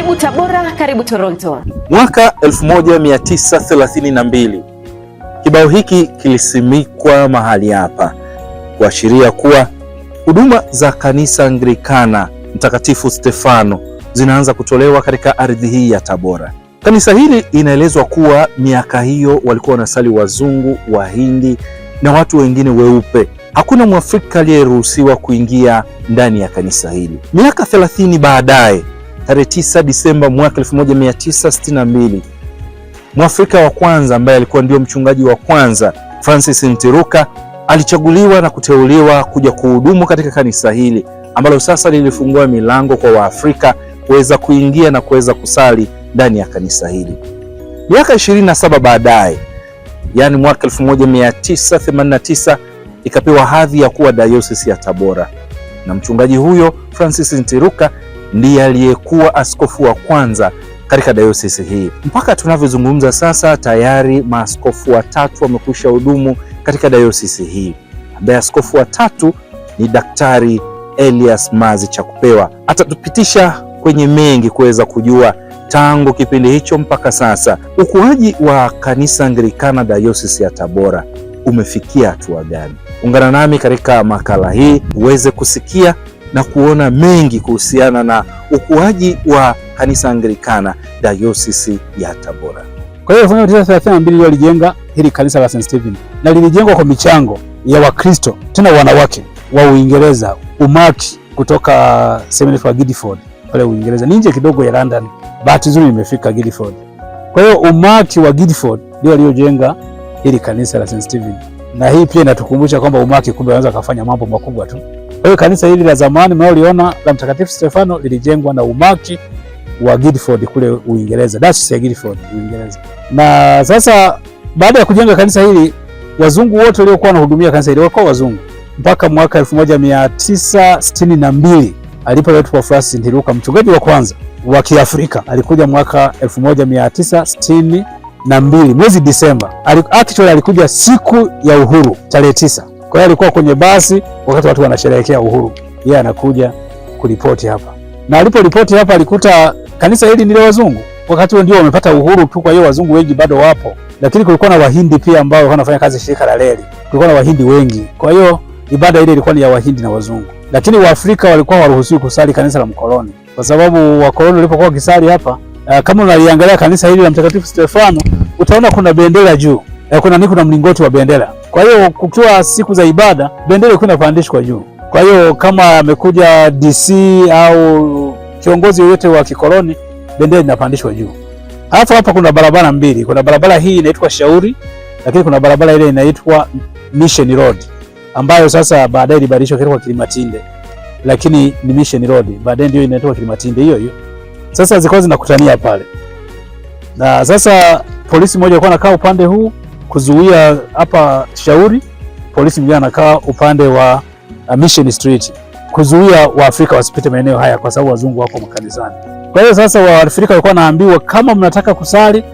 Karibu Tabora, karibu Toronto. Mwaka 1932 kibao hiki kilisimikwa mahali hapa kuashiria kuwa huduma za kanisa Anglikana Mtakatifu Stefano zinaanza kutolewa katika ardhi hii ya Tabora. Kanisa hili inaelezwa kuwa miaka hiyo walikuwa wanasali wazungu, Wahindi na watu wengine weupe. Hakuna Mwafrika aliyeruhusiwa kuingia ndani ya kanisa hili. Miaka 30 baadaye, tarehe 9 Disemba mwaka 1962, Mwafrika wa kwanza ambaye alikuwa ndio mchungaji wa kwanza, Francis Ntiruka, alichaguliwa na kuteuliwa kuja kuhudumu katika kanisa hili ambalo sasa lilifungua milango kwa Waafrika kuweza kuingia na kuweza kusali ndani ya kanisa hili. Miaka 27 baadaye, yani mwaka 1989, ikapewa hadhi ya kuwa dayosisi ya Tabora, na mchungaji huyo Francis Ntiruka ndiye aliyekuwa askofu wa kwanza katika dayosisi hii. Mpaka tunavyozungumza sasa, tayari maaskofu watatu wamekwisha hudumu katika dayosisi hii, ambaye askofu wa tatu ni Daktari Elias Mazi Chakupewa. Atatupitisha kwenye mengi kuweza kujua tangu kipindi hicho mpaka sasa ukuaji wa kanisa Anglikana dayosisi ya Tabora umefikia hatua gani. Ungana nami katika makala hii uweze kusikia na kuona mengi kuhusiana na ukuaji wa kanisa Anglikana dayosisi ya Tabora. Kwa hiyo 1932 walijenga hili kanisa la St. Stephen, na lilijengwa kwa michango ya Wakristo, tena wanawake wa Uingereza, umaki kutoka seminary wa Guildford pale Uingereza, nje kidogo ya London. Bahati nzuri nimefika Guildford. Kwa hiyo umaki wa Guildford ndio waliojenga hili kanisa la St. Stephen, na hii pia inatukumbusha kwamba umaki kumbe wanaweza kufanya mambo makubwa tu. Kwa hiyo kanisa hili la zamani mnaoliona la Mtakatifu Stefano lilijengwa na umaki wa Guildford kule Uingereza, Diocese ya Guildford Uingereza. Na sasa baada ya kujenga kanisa hili, wazungu wote waliokuwa wanahudumia kanisa hili walikuwa wazungu mpaka mwaka 1962 alipoletwa Francis Ntiruka, mchungaji wa kwanza wa Kiafrika. Alikuja mwaka 1962 mwezi Disemba. Actually alikuja siku ya uhuru tarehe 9. Kwa hiyo alikuwa kwenye basi wakati watu wanasherehekea uhuru, yeye anakuja kuripoti hapa. Na aliporipoti hapa alikuta kanisa hili ni la wazungu. Wakati huo ndio wamepata uhuru tu, kwa hiyo wazungu wengi bado wapo, lakini kulikuwa na Wahindi pia ambao walikuwa wanafanya kazi shirika la reli. Kulikuwa na Wahindi wengi. Kwa hiyo ibada ile ilikuwa ni ya Wahindi na wazungu. Lakini Waafrika walikuwa waruhusiwi kusali kanisa la mkoloni, kwa sababu wakoloni walipokuwa wakisali hapa, kama unaliangalia kanisa hili la Mtakatifu Stefano, utaona kuna bendera juu. Kuna mlingoti wa bendera. Kwa hiyo kukiwa siku za ibada, bendera ilikuwa inapandishwa juu. Kwa hiyo kama amekuja DC au kiongozi yoyote wa kikoloni, bendera inapandishwa juu. Hapa kuna barabara mbili. Kuna barabara hii inaitwa Shauri, lakini kuna barabara ile inaitwa Mission Road, ambayo sasa baadaye ilibadilishwa kwa Kilimatinde, lakini ni Mission Road. Baadaye ndio inaitwa Kilimatinde hiyo hiyo. Sasa zilikuwa zinakutania pale. Na sasa polisi mmoja alikuwa anakaa upande huu kuzuia hapa Shauri, polisi mwingine anakaa upande wa Mission Street kuzuia Waafrika wasipite maeneo haya kwa sababu wazungu wako makanisani. Kwa hiyo sasa Waafrika walikuwa naambiwa kama mnataka kusali,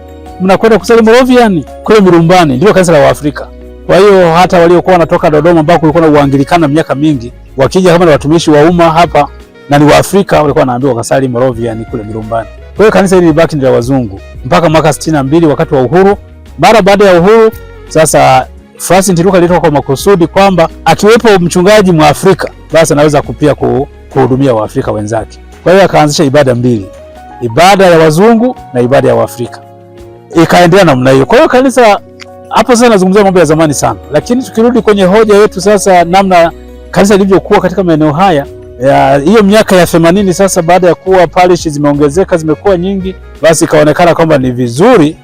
mnakwenda kusali Moravian kule Mirumbani, ndio kanisa la Waafrika. Kwa hiyo hata waliokuwa wanatoka Dodoma ambao kulikuwa na Uanglikana miaka mingi, wakija kama watumishi wa umma hapa na ni Waafrika, walikuwa naambiwa wakasali Moravian kule Mirumbani. Kwa hiyo kanisa hili libaki ni la wazungu mpaka mwaka 62 wakati wa uhuru. Mara baada ya uhuru sasa Francis Ntiruka alitoka kwa makusudi kwamba akiwepo mchungaji Mwafrika basi anaweza kupia kuhudumia Waafrika wenzake. Kwa hiyo akaanzisha ibada mbili, ibada ya wazungu na ibada ya Waafrika. Ikaendelea namna hiyo. Kwa hiyo kanisa hapo sasa nazungumzia mambo ya zamani sana, lakini tukirudi kwenye hoja yetu sasa, namna kanisa lilivyokuwa katika maeneo haya, hiyo miaka ya 80 sasa, baada ya kuwa parish zimeongezeka, zimekuwa nyingi, basi ikaonekana kwamba ni vizuri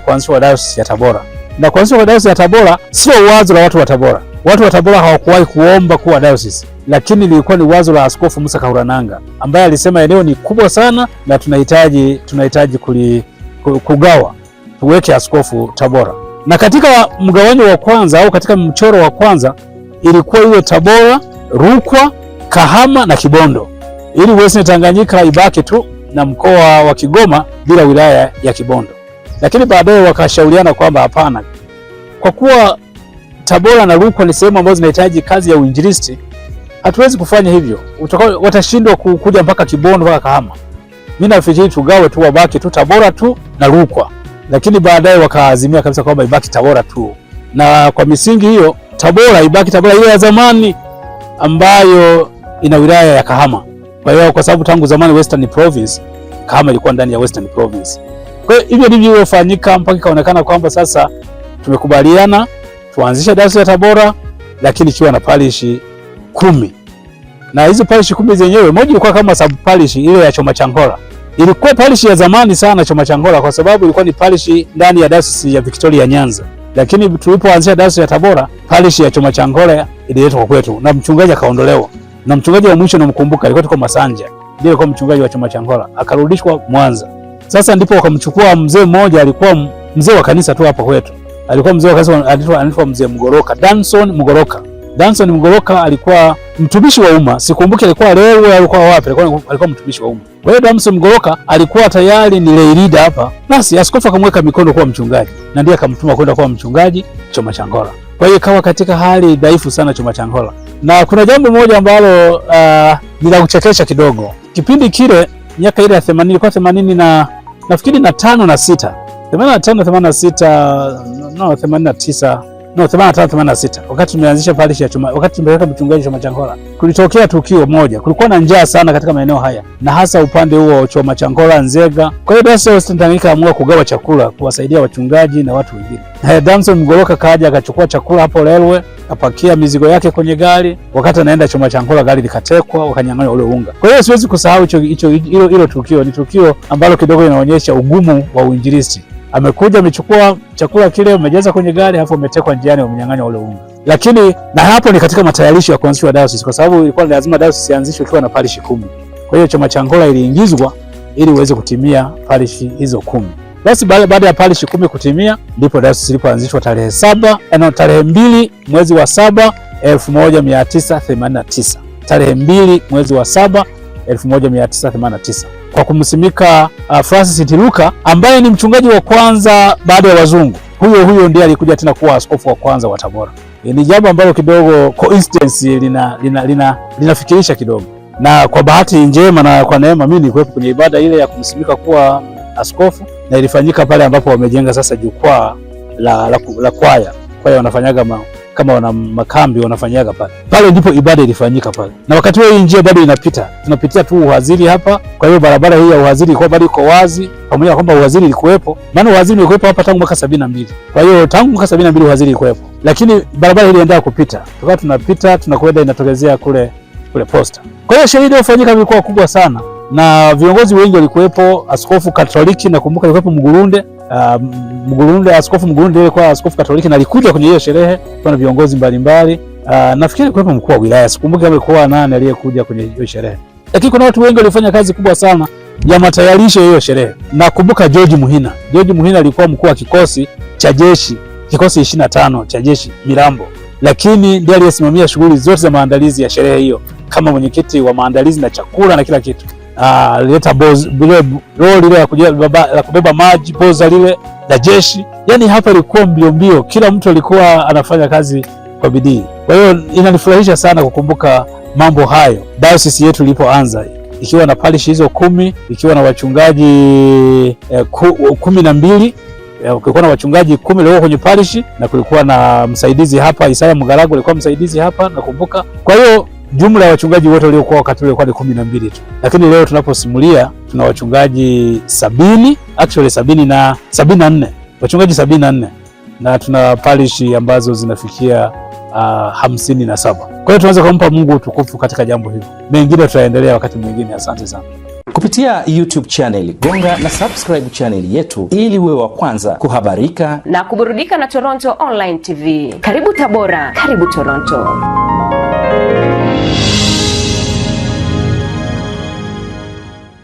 kuanzishwa dayosisi ya Tabora. Na kuanzishwa kwa dayosisi ya Tabora sio wazo la watu wa Tabora. Watu wa Tabora hawakuwahi kuomba kuwa dayosisi, lakini lilikuwa ni wazo la Askofu Musa Kahurananga ambaye alisema eneo ni kubwa sana na tunahitaji kugawa, tuweke askofu Tabora. Na katika mgawanyo wa kwanza au katika mchoro wa kwanza ilikuwa iwe Tabora, Rukwa, Kahama na Kibondo, ili Western Tanganyika ibaki tu na mkoa wa Kigoma bila wilaya ya Kibondo. Lakini baadaye wakashauriana kwamba hapana, kwa kuwa Tabora na Rukwa ni sehemu ambazo zinahitaji kazi ya uinjilisti, hatuwezi kufanya hivyo. Watashindwa kuja mpaka Kibondo mpaka Kahama. Mimi nafikiri tugawe tu, wabaki tu Tabora tu na Rukwa, lakini baadaye wakaazimia kabisa kwamba ibaki Tabora tu, na kwa misingi hiyo Tabora ibaki Tabora ile ya zamani ambayo ina wilaya ya Kahama. Kwa hiyo kwa sababu tangu zamani Western Province, Kahama ilikuwa ndani ya Western Province. Kwa hiyo hivyo ndivyo ilivyofanyika mpaka ikaonekana kwamba sasa tumekubaliana tuanzishe dayosisi ya Tabora, lakini ikiwa na parish 10. Na hizo parish 10 zenyewe, moja ilikuwa kama sub parish ile ya Chomachangola. Ilikuwa parish ya zamani sana Chomachangola, kwa sababu ilikuwa ni parish ndani ya dayosisi ya Victoria Nyanza. Lakini tulipoanzisha dayosisi ya Tabora, parish ya Chomachangola ililetwa kwetu na mchungaji akaondolewa. Na mchungaji wa mwisho namkumbuka alikuwa tuko Masanja, ndiye alikuwa mchungaji wa Chomachangola, akarudishwa Mwanza. Sasa ndipo wakamchukua mzee mmoja, alikuwa mzee wa kanisa tu hapo kwetu. Alikuwa mzee wa kanisa anaitwa mzee Mgoroka, Danson Mgoroka. Danson Mgoroka alikuwa mtumishi wa umma. Sikumbuki alikuwa Lewe alikuwa wapi, alikuwa mtumishi wa umma. Kwa hiyo Danson Mgoroka alikuwa tayari ni lay leader hapa. Basi askofu akamweka mikono kuwa mchungaji na ndiye akamtuma kwenda kuwa mchungaji Chomachangola. Kwa hiyo ikawa katika hali dhaifu sana Chomachangola. Na kuna jambo moja ambalo ni la kuchekesha kidogo. Kipindi kile miaka ile ya 80 ilikuwa 80 na nafikiri na 5 na 6. 85 86 wakati tumeanzisha parish ya wakati tumeweka mchungaji Chomachangola, kulitokea tukio moja. Kulikuwa na njaa sana katika maeneo haya na hasa upande huo wa Chomachangola, Nzega. Kwa hiyo Dayosisi ya Western Tanganyika ikaamua kugawa chakula kuwasaidia wachungaji na watu wengine. Danson Mgoroka kaja akachukua chakula hapo Lelwe, akapakia mizigo yake kwenye gari. Wakati anaenda Chomachangola gari likatekwa, wakanyang'anywa ule unga. Kwa hiyo siwezi kusahau hilo tukio. Ni tukio ambalo kidogo inaonyesha ugumu wa uinjilisti. Amekuja amechukua chakula kile, amejaza kwenye gari, alafu ametekwa njiani, wamenyang'anya ule unga. Lakini na hapo ni katika matayarisho ya kuanzishwa dayosisi, kwa sababu ilikuwa lazima dayosisi ianzishwe ikiwa na parish 10. Kwa hiyo Chomachangola iliingizwa ili uweze kutimia parish hizo 10. Basi baada ya parish 10 kutimia, ndipo dayosisi ilipoanzishwa tarehe 2 mwezi wa 7 1989. Tarehe 2 mwezi wa 7 1989. Kwa kumsimika Francis Ntiluka ambaye ni mchungaji wa kwanza baada ya wazungu. Huyo ndiye alikuja tena kuwa askofu wa kwanza wa Tabora. Ni jambo ambalo kidogo coincidence linafikirisha kidogo. Na kwa bahati njema na kwa neema, mimi nilikuwepo kwenye ibada ile ya kumsimika kuwa askofu, na ilifanyika pale ambapo wamejenga sasa jukwaa la kwaya. Kwaya wanafanyaga kama wana makambi wanafanyaga pale. Pale ndipo ibada ilifanyika pale. Na wakati huo hii njia bado inapita. Tunapitia tu Uhaziri hapa. Kwa hiyo barabara hii ya Uhaziri ilikuwa bado iko wazi. Pamoja na kwamba Uhaziri ilikuwepo. Maana Uhaziri ilikuwepo hapa tangu mwaka 72. Kwa hiyo tangu mwaka 72 Uhaziri ilikuwepo. Lakini barabara ile iliendelea kupita. Tukawa tunapita, tunakwenda inatokezea kule Posta. Kwa hiyo sherehe iliyofanyika ilikuwa kubwa sana. Na viongozi wengi walikuwepo. Askofu Katoliki nakumbuka alikuwepo Mgurunde. Askofu Mgurunde alikuwa askofu Katoliki na alikuja kwenye hiyo sherehe. Kuna viongozi mbalimbali. Nafikiri alikuwepo mkuu wa wilaya. Sikumbuki alikuwa nani aliyekuja kwenye hiyo sherehe. Lakini kuna watu wengi walifanya kazi kubwa sana ya matayarisho ya hiyo sherehe. Nakumbuka George Muhina. George Muhina alikuwa mkuu wa kikosi cha jeshi, kikosi 25 cha jeshi Mirambo. Lakini ndiye aliyesimamia shughuli zote za maandalizi ya sherehe hiyo kama mwenyekiti wa maandalizi na chakula na kila kitu. Lileta lile la kubeba maji, boza lile la jeshi. Yani hapa ilikuwa mbio, kila mtu alikuwa anafanya kazi kwa bidii. Kwa hiyo inanifurahisha sana kukumbuka mambo hayo. Dayosisi yetu ilipoanza ikiwa na parish hizo 10, ikiwa na wachungaji 12, kulikuwa na wachungaji 10 leo kwenye parish, na kulikuwa na msaidizi hapa Isaya Mugaragu alikuwa msaidizi hapa nakumbuka. Kwa hiyo jumla ya wachungaji wote waliokuwa wakati ule ilikuwa ni 12 tu. Lakini leo tunaposimulia tuna wachungaji 70, actually 74, wachungaji 74, na tuna parish ambazo zinafikia 57. Kwa hiyo tunaweza kumpa Mungu utukufu katika jambo hili. Mengine tutaendelea wakati mwingine. Asante sana. Kupitia YouTube channel, gonga na subscribe channel yetu ili uwe wa kwanza kuhabarika na kuburudika na Toronto Online TV. Karibu Tabora, karibu Toronto.